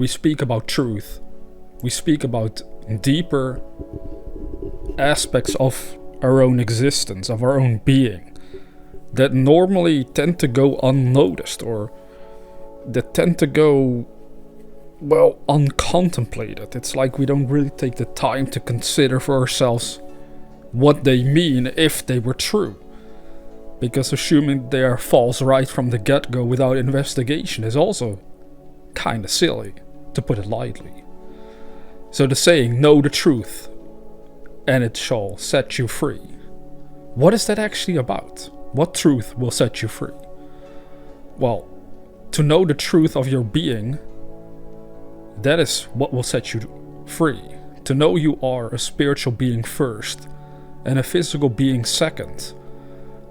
we speak about truth, we speak about deeper aspects of our own existence, of our own being, that normally tend to go unnoticed, or that tend to go, well, uncontemplated. It's like we don't really take the time to consider for ourselves what they mean if they were true. Because assuming they are false right from the get-go without investigation is also kinda silly, to put it lightly. So the saying, know the truth, and it shall set you free. What is that actually about? What truth will set you free? Well, to know the truth of your being, that is what will set you free. To know you are a spiritual being first, and a physical being second.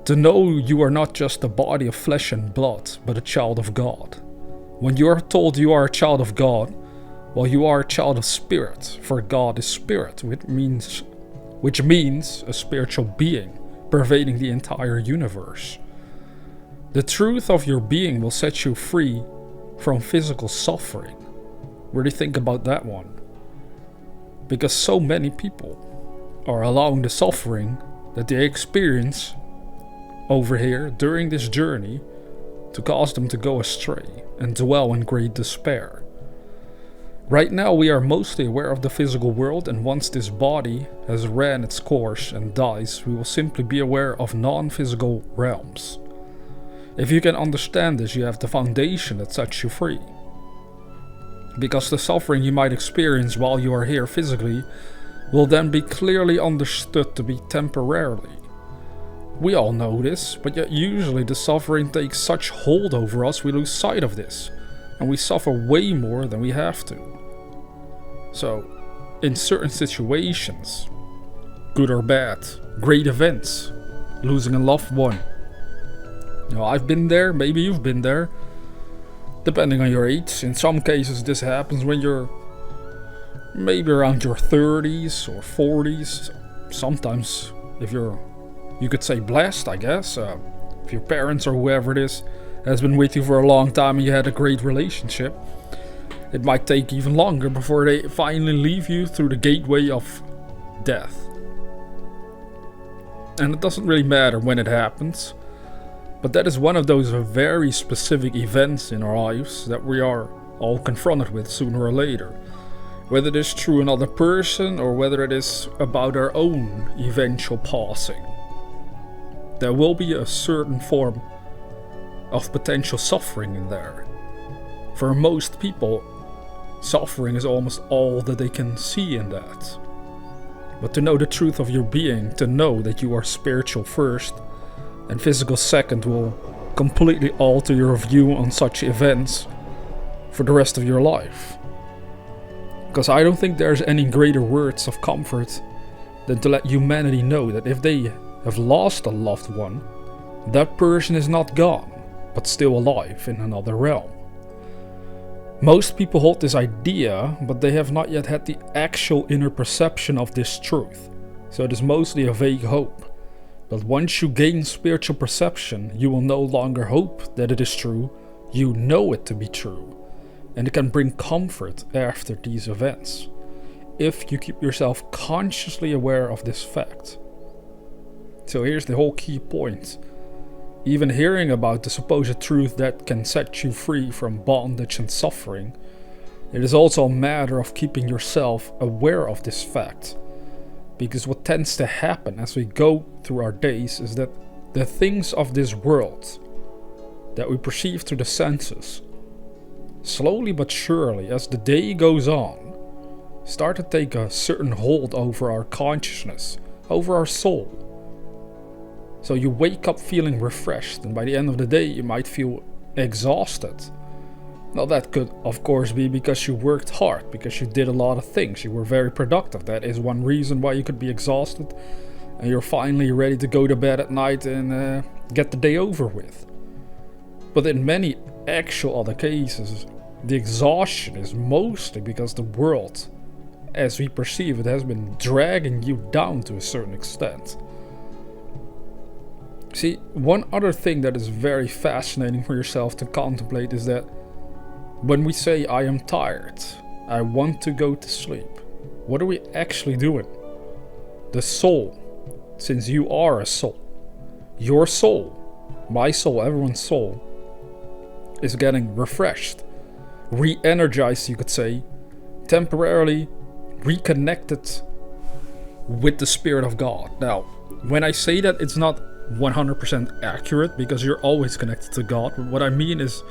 To know you are not just a body of flesh and blood, but a child of God. When you are told you are a child of God, well, you are a child of spirit, for God is spirit, which means a spiritual being pervading the entire universe. The truth of your being will set you free from physical suffering. Really think about that one. Because so many people are allowing the suffering that they experience over here during this journey to cause them to go astray and dwell in great despair. Right now we are mostly aware of the physical world, and once this body has ran its course and dies, we will simply be aware of non-physical realms. If you can understand this, you have the foundation that sets you free. Because the suffering you might experience while you are here physically will then be clearly understood to be temporarily. We all know this, but yet usually the suffering takes such hold over us we lose sight of this, and we suffer way more than we have to. So, in certain situations, good or bad, great events, losing a loved one. You know, I've been there, maybe you've been there, depending on your age. In some cases this happens when you're maybe around your 30s or 40s. Sometimes if you could say blessed, I guess. If your parents or whoever it is has been with you for a long time and you had a great relationship, it might take even longer before they finally leave you through the gateway of death. And it doesn't really matter when it happens, but that is one of those very specific events in our lives that we are all confronted with sooner or later. Whether it is through another person or whether it is about our own eventual passing. There will be a certain form of potential suffering in there. For most people, suffering is almost all that they can see in that. But to know the truth of your being, to know that you are spiritual first and physical second, will completely alter your view on such events for the rest of your life. Because I don't think there's any greater words of comfort than to let humanity know that if they have lost a loved one, that person is not gone, but still alive in another realm. Most people hold this idea, but they have not yet had the actual inner perception of this truth, so it is mostly a vague hope. But once you gain spiritual perception, you will no longer hope that it is true, you know it to be true, and it can bring comfort after these events, if you keep yourself consciously aware of this fact. So here's the whole key point. Even hearing about the supposed truth that can set you free from bondage and suffering, it is also a matter of keeping yourself aware of this fact. Because what tends to happen as we go through our days is that the things of this world that we perceive through the senses, slowly but surely as the day goes on, start to take a certain hold over our consciousness, over our soul. So you wake up feeling refreshed, and by the end of the day you might feel exhausted. Now that could of course be because you worked hard, because you did a lot of things, you were very productive. That is one reason why you could be exhausted, and you're finally ready to go to bed at night and get the day over with. But in many actual other cases, the exhaustion is mostly because the world, as we perceive it, has been dragging you down to a certain extent. See, one other thing that is very fascinating for yourself to contemplate is that When we say, I am tired, I want to go to sleep, what are we actually doing? The soul, since you are a soul, your soul, my soul, everyone's soul, is getting refreshed, re-energized, you could say, temporarily reconnected with the Spirit of God. Now, when I say that, it's not 100% accurate, because you're always connected to God. But what I mean is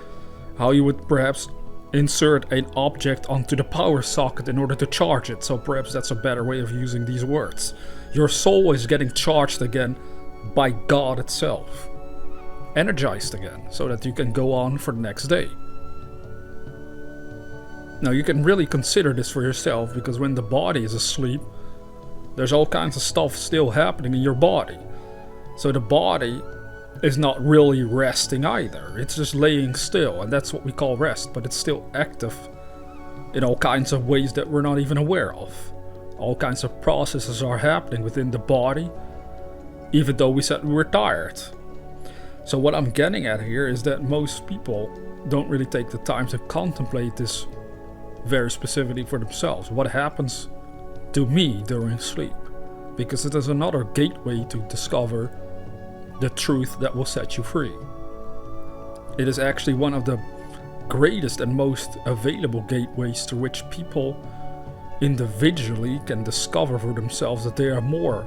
how you would perhaps insert an object onto the power socket in order to charge it. So perhaps that's a better way of using these words. Your soul is getting charged again by God itself, energized again, so that you can go on for the next day. Now, you can really consider this for yourself, because when the body is asleep, there's all kinds of stuff still happening in your body. So the body is not really resting either. It's just laying still, and that's what we call rest, but it's still active in all kinds of ways that we're not even aware of. All kinds of processes are happening within the body, even though we said we were tired. So what I'm getting at here is that most people don't really take the time to contemplate this very specifically for themselves. What happens to me during sleep? Because it is another gateway to discover the truth that will set you free. It is actually one of the greatest and most available gateways through which people individually can discover for themselves that they are more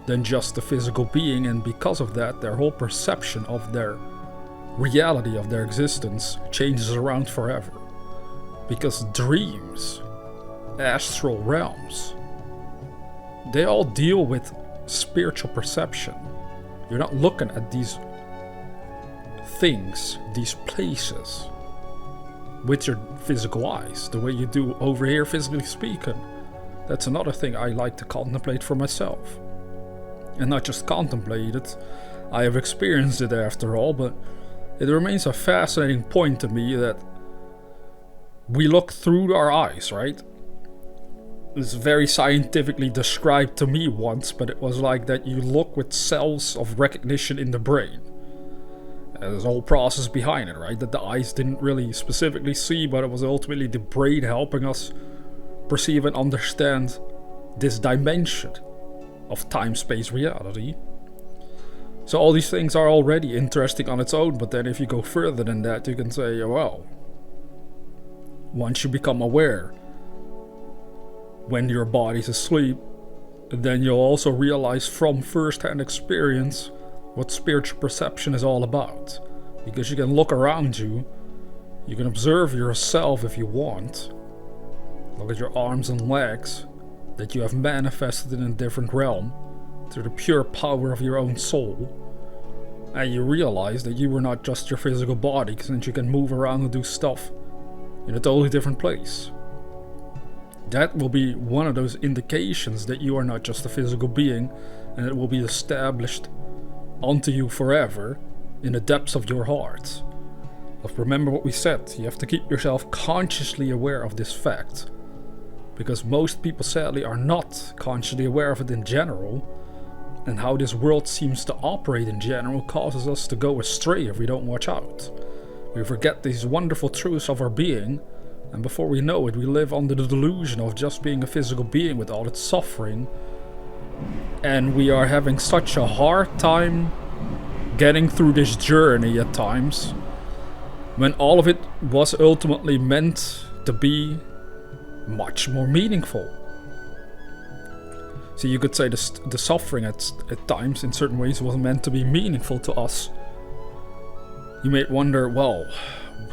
than just a physical being, and because of that, their whole perception of their reality, of their existence, changes around forever. Because dreams, astral realms, they all deal with spiritual perception. You're not looking at these things, these places, with your physical eyes, the way you do over here, physically speaking. That's another thing I like to contemplate for myself. And not just contemplate it, I have experienced it after all, but it remains a fascinating point to me that we look through our eyes, right? It's very scientifically described to me once, but it was like that you look with cells of recognition in the brain. And there's a whole process behind it, right? That the eyes didn't really specifically see, but it was ultimately the brain helping us perceive and understand this dimension of time-space reality. So all these things are already interesting on its own, but then if you go further than that, you can say, well, once you become aware when your body's asleep, then you'll also realize from first-hand experience what spiritual perception is all about. Because you can look around you, you can observe yourself if you want. Look at your arms and legs that you have manifested in a different realm through the pure power of your own soul. And you realize that you were not just your physical body, since you can move around and do stuff in a totally different place. That will be one of those indications that you are not just a physical being, and it will be established onto you forever in the depths of your heart. But remember what we said, you have to keep yourself consciously aware of this fact, because most people sadly are not consciously aware of it in general, and how this world seems to operate in general causes us to go astray if we don't watch out. We forget these wonderful truths of our being, and before we know it, we live under the delusion of just being a physical being with all its suffering. And we are having such a hard time getting through this journey at times, when all of it was ultimately meant to be much more meaningful. So you could say the suffering at times, in certain ways, was meant to be meaningful to us. You may wonder, well,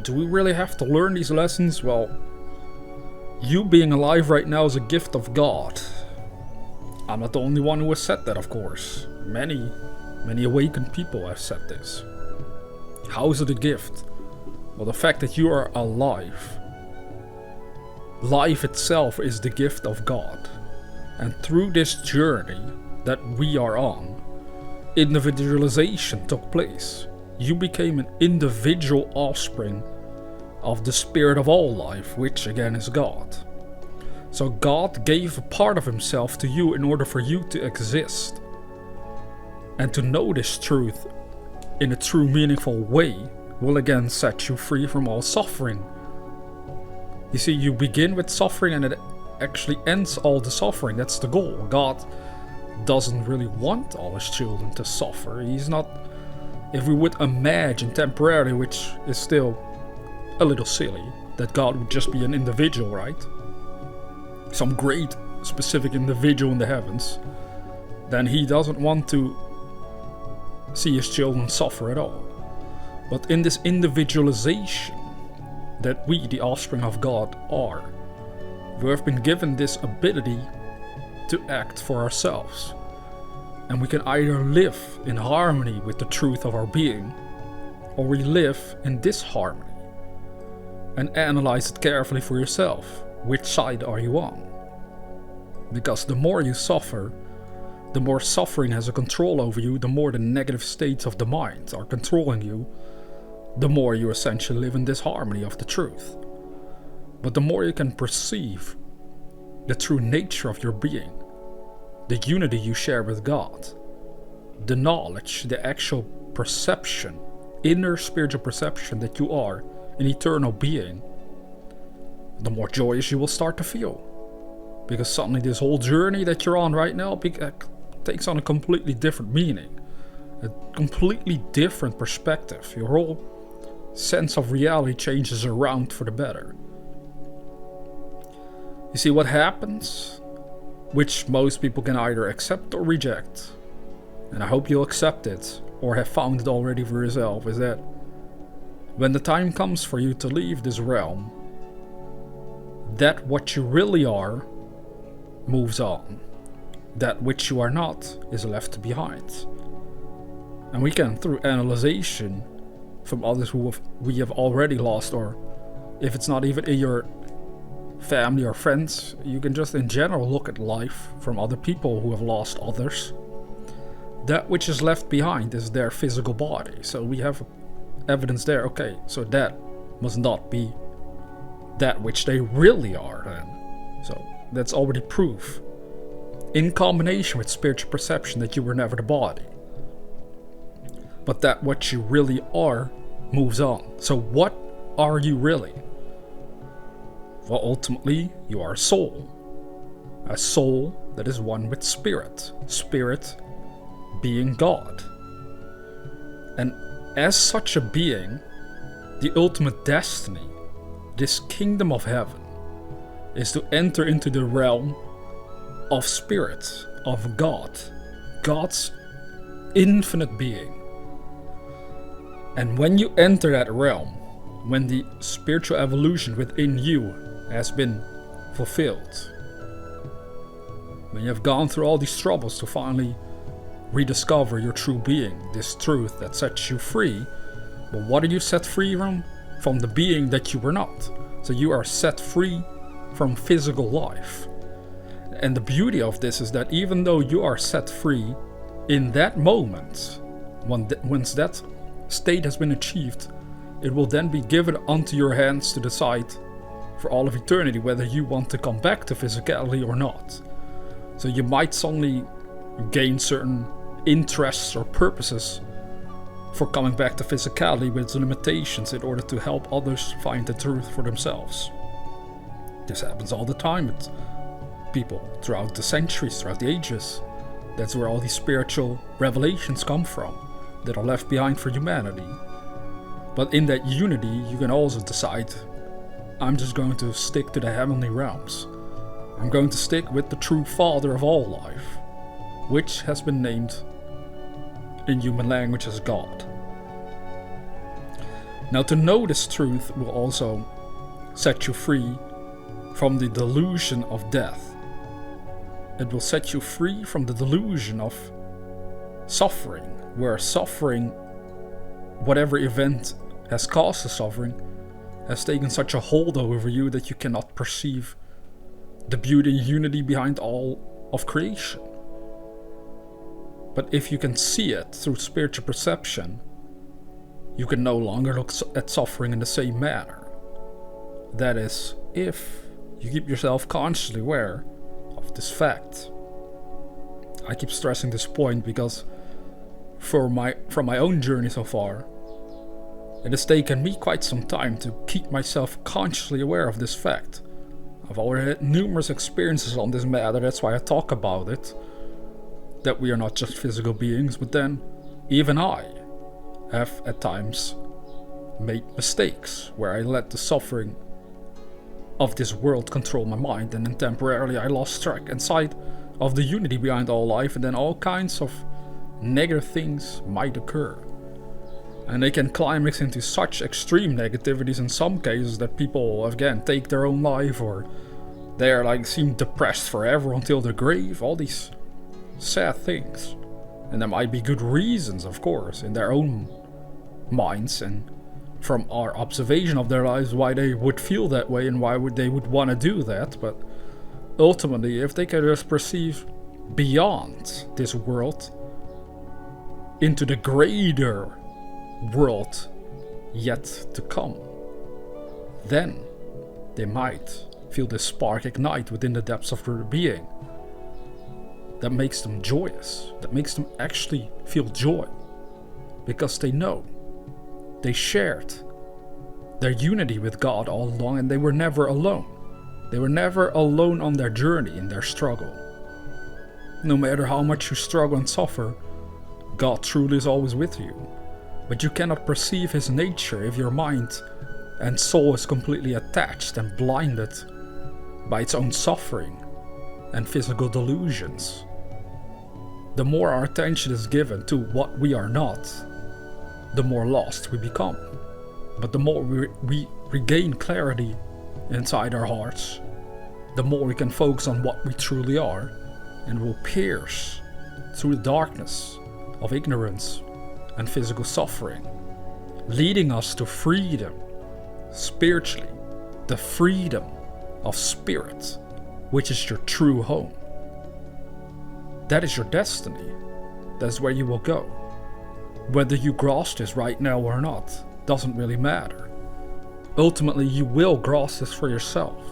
do we really have to learn these lessons? Well, you being alive right now is a gift of God. I'm not the only one who has said that, of course. Many awakened people have said this. How is it a gift? Well, the fact that you are alive. Life itself is the gift of God. And through this journey that we are on, individualization took place. You became an individual offspring of the spirit of all life, which again is God. So God gave a part of himself to you in order for you to exist. And to know this truth in a true meaningful way will again set you free from all suffering You see, you begin with suffering and it actually ends all the suffering. That's the goal. God doesn't really want all his children to suffer. He's not, if we would imagine temporarily, which is still a little silly, that God would just be an individual, right? Some great specific individual in the heavens, then he doesn't want to see his children suffer at all. But in this individualization that we, the offspring of God, are, we have been given this ability to act for ourselves. And we can either live in harmony with the truth of our being, or we live in disharmony. And analyze it carefully for yourself. Which side are you on? Because the more you suffer, the more suffering has a control over you, the more the negative states of the mind are controlling you, the more you essentially live in disharmony of the truth. But the more you can perceive the true nature of your being, the unity you share with God, the knowledge, the actual perception, inner spiritual perception that you are an eternal being, the more joyous you will start to feel. Because suddenly this whole journey that you're on right now takes on a completely different meaning, a completely different perspective. Your whole sense of reality changes around for the better. You see, what happens, which most people can either accept or reject, and I hope you'll accept it or have found it already for yourself, is that when the time comes for you to leave this realm, that what you really are moves on. That which you are not is left behind. And we can, through analyzation from others we have already lost, or if it's not even in your family or friends, you can just in general look at life from other people who have lost others. That which is left behind is their physical body. So we have evidence there. Okay, so that must not be that which they really are then. So that's already proof, in combination with spiritual perception, that you were never the body. But that what you really are moves on. So what are you really? Well, ultimately, you are a soul. A soul that is one with spirit. Spirit being God. And as such a being, the ultimate destiny, this kingdom of heaven, is to enter into the realm of spirit, of God, God's infinite being. And when you enter that realm, when the spiritual evolution within you has been fulfilled, when you have gone through all these troubles to finally rediscover your true being, this truth that sets you free, but what are you set free from? From the being that you were not. So you are set free from physical life. And the beauty of this is that even though you are set free in that moment, once that state has been achieved, it will then be given unto your hands to decide for all of eternity whether you want to come back to physicality or not. So you might suddenly gain certain interests or purposes for coming back to physicality with its limitations in order to help others find the truth for themselves. This happens all the time with people throughout the centuries, throughout the ages. That's where all these spiritual revelations come from that are left behind for humanity. But in that unity, you can also decide, I'm just going to stick to the heavenly realms. I'm going to stick with the true Father of all life, which has been named in human language as God. Now, to know this truth will also set you free from the delusion of death. It will set you free from the delusion of suffering, where suffering, whatever event has caused the suffering, has taken such a hold over you that you cannot perceive the beauty and unity behind all of creation. But if you can see it through spiritual perception, you can no longer look at suffering in the same manner. That is, if you keep yourself consciously aware of this fact. I keep stressing this point because from my own journey so far, It has taken me quite some time to keep myself consciously aware of this fact. I've already had numerous experiences on this matter, that's why I talk about it. That we are not just physical beings, but then even I have at times made mistakes where I let the suffering of this world control my mind, and then temporarily I lost track and sight of the unity behind all life, and then all kinds of negative things might occur. And they can climax into such extreme negativities in some cases that people again take their own life, or they're like seem depressed forever until the grave, all these sad things. And there might be good reasons, of course, in their own minds and from our observation of their lives why they would feel that way and why they would want to do that. But ultimately, if they can just perceive beyond this world into the greater world yet to come, then they might feel this spark ignite within the depths of their being that makes them joyous, that makes them actually feel joy, because they know they shared their unity with God all along, and they were never alone. They were never alone on their journey, in their struggle. No matter how much you struggle and suffer, God truly is always with you. But you cannot perceive His nature if your mind and soul is completely attached and blinded by its own suffering and physical delusions. The more our attention is given to what we are not, the more lost we become. But the more we regain clarity inside our hearts, the more we can focus on what we truly are, and will pierce through the darkness of ignorance and physical suffering, leading us to freedom spiritually, the freedom of spirit, which is your true home. That is your destiny. That's where you will go. Whether you grasp this right now or not doesn't really matter. Ultimately, you will grasp this for yourself.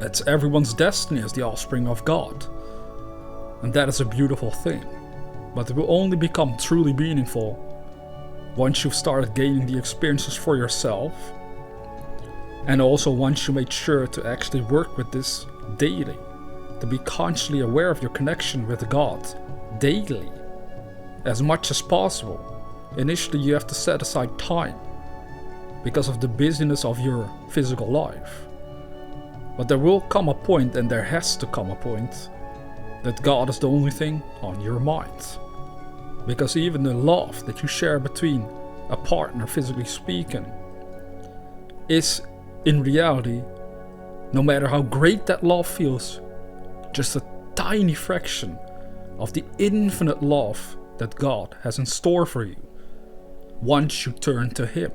It's everyone's destiny as the offspring of God. And that is a beautiful thing. But it will only become truly meaningful once you've started gaining the experiences for yourself. And also once you made sure to actually work with this daily. To be consciously aware of your connection with God daily, as much as possible. Initially you have to set aside time because of the busyness of your physical life. But there will come a point, and there has to come a point, that God is the only thing on your mind. Because even the love that you share between a partner, physically speaking, is in reality, no matter how great that love feels, just a tiny fraction of the infinite love that God has in store for you once you turn to Him,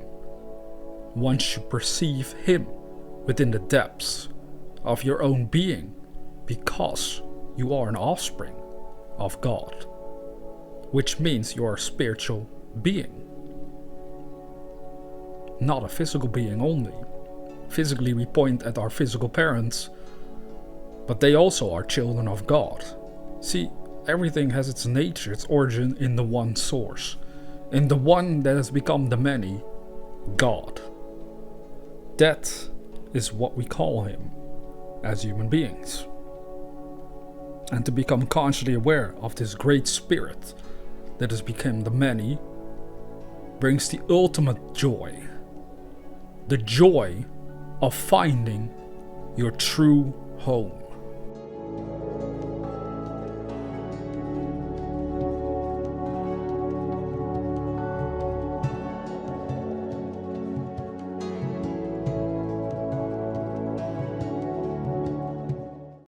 once you perceive Him within the depths of your own being, because you are an offspring of God, which means you are a spiritual being, not a physical being only. Physically we point at our physical parents, but they also are children of God. See, everything has its nature, its origin in the one source, in the one that has become the many, God. That is what we call Him as human beings. And to become consciously aware of this great spirit that has become the many brings the ultimate joy. The joy of finding your true home.